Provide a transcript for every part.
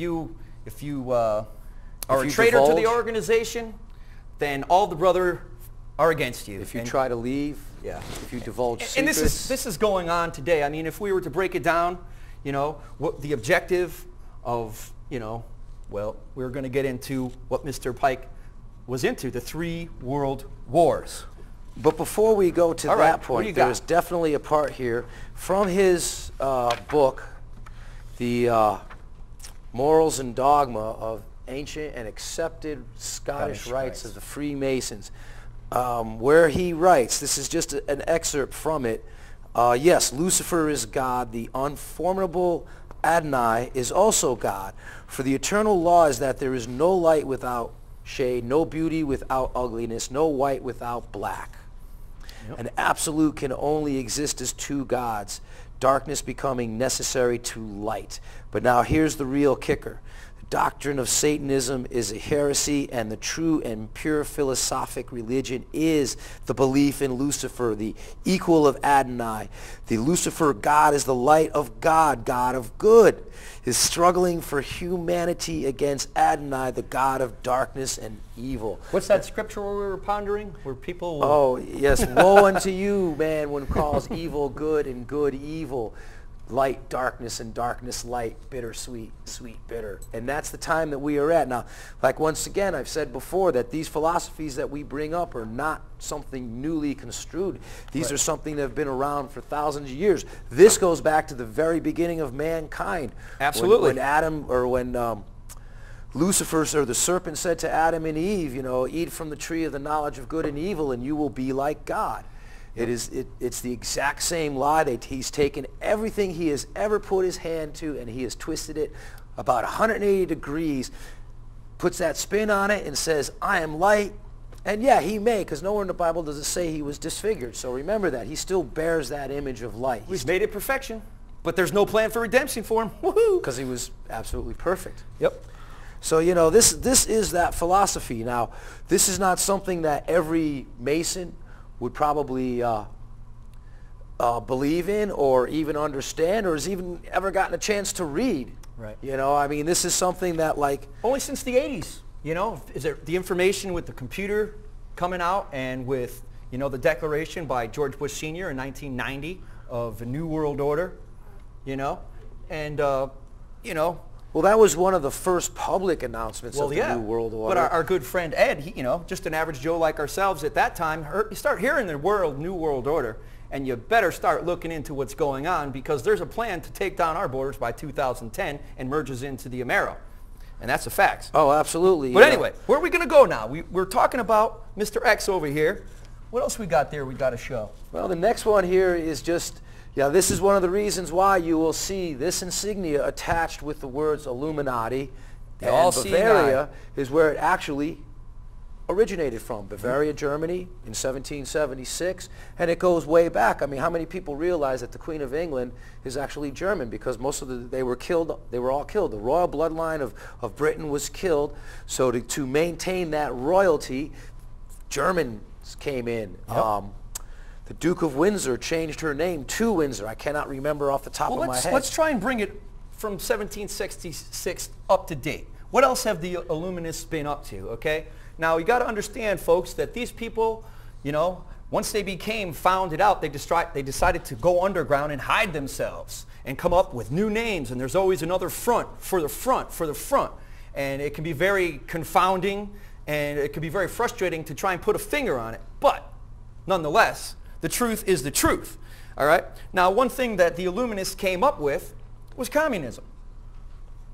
if you are a traitor to the organization, then all the brother are against you. If you try to leave, yeah. If you divulge secrets. And this is going on today. I mean, if we were to break it down, you know, what the objective of, you know, well, we're going to get into what Mr. Pike was into, the 3 world wars. But before we go to that point, there's got? definitely a part here from his book, The Morals and Dogma of Ancient and Accepted Scottish Rites of the Freemasons, where he writes, this is just an excerpt from it, yes, Lucifer is God, the unformable Adonai is also God, for the eternal law is that there is no light without shade, no beauty without ugliness, no white without black. Yep. An absolute can only exist as 2 gods, darkness becoming necessary to light. But now here's the real kicker. The doctrine of Satanism is a heresy, and the true and pure philosophic religion is the belief in Lucifer, the equal of Adonai. The Lucifer God is the light of God, God of good, is struggling for humanity against Adonai, the God of darkness and evil. What's that scripture we were pondering? Where people... Oh, yes. Woe unto you, man, when calls evil good and good evil. Light, darkness, and darkness, light, bitter, sweet, sweet, bitter. And that's the time that we are at. Now, like once again, I've said before that these philosophies that we bring up are not something newly construed. These are something that have been around for thousands of years. This goes back to the very beginning of mankind. Absolutely. When Adam, or when Lucifer, or the serpent, said to Adam and Eve, you know, eat from the tree of the knowledge of good and evil, and you will be like God. It's the exact same lie. He's taken everything he has ever put his hand to, and he has twisted it about 180 degrees, puts that spin on it, and says, I am light. And yeah, he may, because nowhere in the Bible does it say he was disfigured. So remember that. He still bears that image of light. He's made it perfection, but there's no plan for redemption for him. Woohoo! Because he was absolutely perfect. Yep. So, you know, this is that philosophy. Now, this is not something that every Mason would probably believe in or even understand or has even ever gotten a chance to read. Right. You know, I mean, this is something that, like... Only since the 80s, you know, is there the information with the computer coming out and with, you know, the declaration by George Bush Sr. in 1990 of a New World Order, you know, and, you know... Well, that was one of the first public announcements of the New World Order. But our good friend Ed, he, you know, just an average Joe like ourselves at that time, you start hearing the New World Order, and you better start looking into what's going on, because there's a plan to take down our borders by 2010 and merges into the Amero. And that's a fact. Oh, absolutely. But anyway, where are we going to go now? We're talking about Mr. X over here. What else we got there we got to show? Well, the next one here is just... Yeah, this is one of the reasons why you will see this insignia attached with the words Illuminati. And Bavaria is where it actually originated from. Bavaria, Germany in 1776. And it goes way back. I mean, how many people realize that the Queen of England is actually German? Because most of they were killed, they were all killed. The royal bloodline of Britain was killed. So to maintain that royalty, Germans came in. Yep. The Duke of Windsor changed her name to Windsor. I cannot remember off the top of my head. Let's try and bring it from 1766 up to date. What else have the Illuminists been up to, okay? Now, you got to understand, folks, that these people, you know, once they found it out, they decided to go underground and hide themselves and come up with new names, and there's always another front for the front for the front. And it can be very confounding, and it can be very frustrating to try and put a finger on it. But, nonetheless, the truth is the truth, all right? Now, one thing that the Illuminists came up with was communism.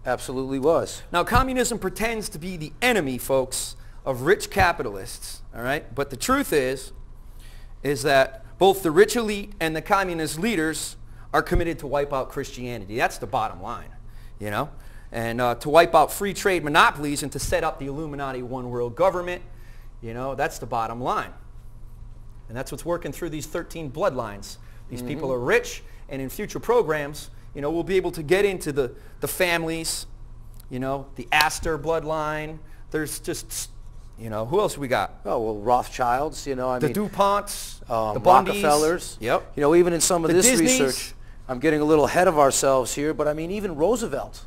Absolutely was. Now, communism pretends to be the enemy, folks, of rich capitalists, all right? But the truth is that both the rich elite and the communist leaders are committed to wipe out Christianity. That's the bottom line, you know? And to wipe out free trade monopolies and to set up the Illuminati one world government, you know, that's the bottom line. And that's what's working through these 13 bloodlines. These people are rich, and in future programs, you know, we'll be able to get into the families, you know, the Astor bloodline. There's just, you know, who else we got? Oh, well, Rothschilds, you know, I mean. The DuPonts, the Rockefellers. Yep. You know, even in some of The this Disneys. research, I'm getting a little ahead of ourselves here, but I mean, even Roosevelt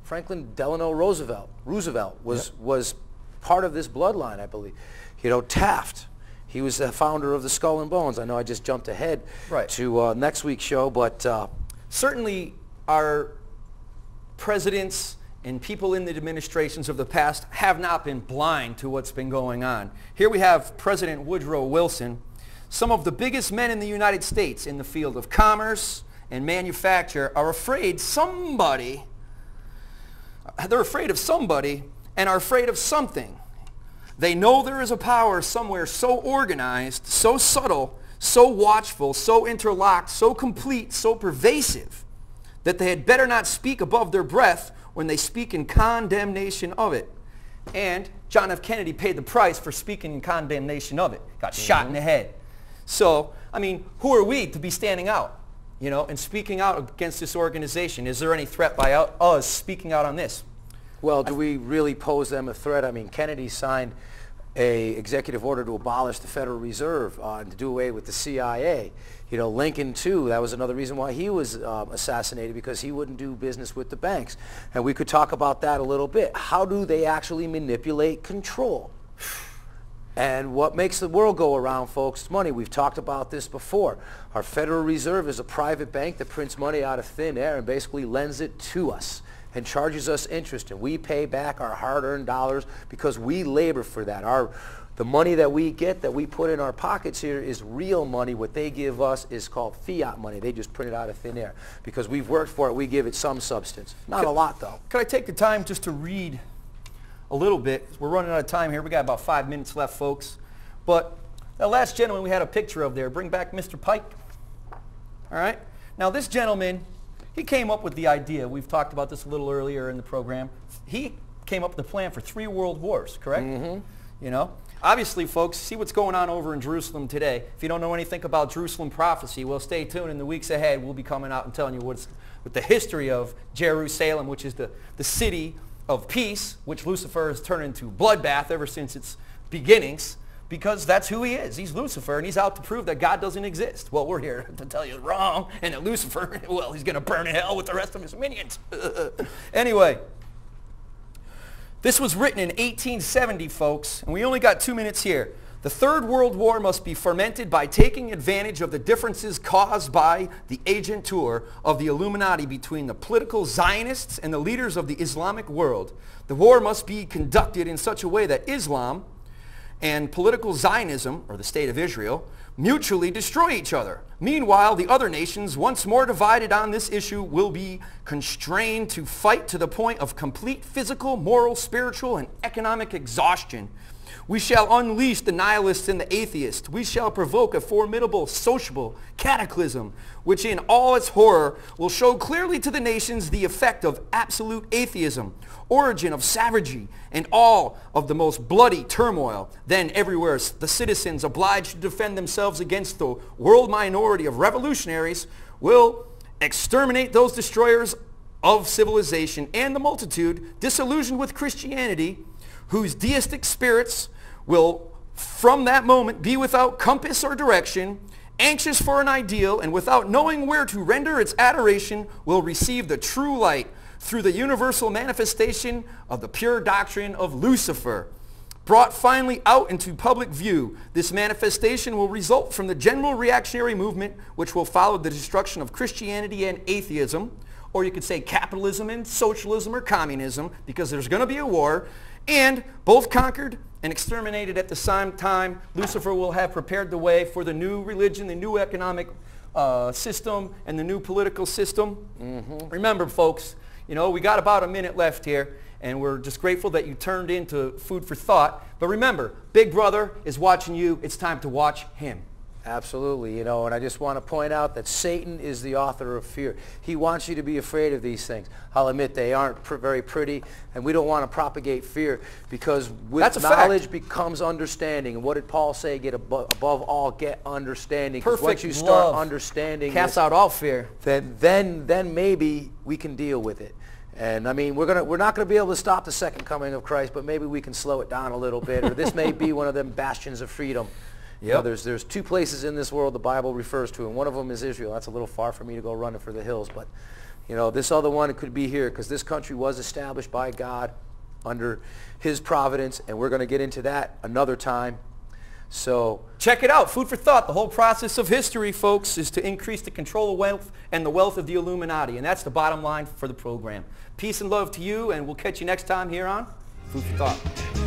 Franklin Delano Roosevelt was part of this bloodline, I believe. You know, Taft, he was the founder of the Skull and Bones. I know I just jumped ahead to next week's show, but certainly our presidents and people in the administrations of the past have not been blind to what's been going on. Here we have President Woodrow Wilson. Some of the biggest men in the United States in the field of commerce and manufacture are afraid they're afraid of somebody and are afraid of something. They know there is a power somewhere so organized, so subtle, so watchful, so interlocked, so complete, so pervasive, that they had better not speak above their breath when they speak in condemnation of it. And John F. Kennedy paid the price for speaking in condemnation of it. Got shot in the head. So, I mean, who are we to be standing out, you know, and speaking out against this organization? Is there any threat by us speaking out on this? Well, do we really pose them a threat? I mean, Kennedy signed an executive order to abolish the Federal Reserve and to do away with the CIA. You know, Lincoln, too, that was another reason why he was assassinated, because he wouldn't do business with the banks. And we could talk about that a little bit. How do they actually manipulate control? And what makes the world go around, folks, is money. We've talked about this before. Our Federal Reserve is a private bank that prints money out of thin air and basically lends it to us and charges us interest, and we pay back our hard-earned dollars because we labor for that. The money that we get, that we put in our pockets here, is real money. What they give us is called fiat money. They just print it out of thin air. Because we've worked for it, we give it some substance. Not a lot, though. Could I take the time just to read a little bit? We're running out of time here. We got about 5 minutes left, folks. But the last gentleman we had a picture of there, bring back Mr. Pike. All right? Now, this gentleman, he came up with the idea. We've talked about this a little earlier in the program. He came up with a plan for 3 world wars, correct? Mm-hmm. You know? Obviously, folks, see what's going on over in Jerusalem today. If you don't know anything about Jerusalem prophecy, well, stay tuned. In the weeks ahead, we'll be coming out and telling you what the history of Jerusalem, which is the city of peace, which Lucifer has turned into bloodbath ever since its beginnings, because that's who he is. He's Lucifer, and he's out to prove that God doesn't exist. Well, we're here to tell you wrong, and that Lucifer, well, he's going to burn in hell with the rest of his minions. Anyway, this was written in 1870, folks, and we only got 2 minutes here. The Third World War must be fomented by taking advantage of the differences caused by the agentur of the Illuminati between the political Zionists and the leaders of the Islamic world. The war must be conducted in such a way that Islam and political Zionism, or the State of Israel, mutually destroy each other. Meanwhile, the other nations, once more divided on this issue, will be constrained to fight to the point of complete physical, moral, spiritual, and economic exhaustion. We shall unleash the nihilists and the atheists. We shall provoke a formidable sociable cataclysm, which in all its horror will show clearly to the nations the effect of absolute atheism, origin of savagery, and all of the most bloody turmoil. Then everywhere the citizens, obliged to defend themselves against the world minority of revolutionaries, will exterminate those destroyers of civilization, and the multitude, disillusioned with Christianity, whose deistic spirits will from that moment be without compass or direction, anxious for an ideal, and without knowing where to render its adoration, will receive the true light through the universal manifestation of the pure doctrine of Lucifer. Brought finally out into public view, this manifestation will result from the general reactionary movement which will follow the destruction of Christianity and atheism, or you could say capitalism and socialism or communism, because there's going to be a war, and both conquered and exterminated at the same time. Lucifer will have prepared the way for the new religion, the new economic system, and the new political system. Mm-hmm. Remember, folks, you know, we got about a minute left here, and we're just grateful that you turned into food for thought. But remember, Big Brother is watching you. It's time to watch him. Absolutely, you know, and I just want to point out that Satan is the author of fear. He wants you to be afraid of these things. I'll admit they aren't very pretty, and we don't want to propagate fear, because with knowledge becomes understanding. And what did Paul say? Get above all, get understanding. Perfect. Once you start understanding, casts out all fear. Then maybe we can deal with it. And I mean, we're not going to be able to stop the second coming of Christ, but maybe we can slow it down a little bit. Or this may be one of them bastions of freedom. Yep. You know, there's 2 places in this world the Bible refers to, and one of them is Israel. That's a little far for me to go running for the hills, but You know, this other one could be here because this country was established by God under his providence, and we're going to get into that another time. So check it out. Food for thought. The whole process of history, folks, is to increase the control of wealth and the wealth of the Illuminati. And that's the bottom line for the program. Peace and love to you, and we'll catch you next time here on Food for Thought.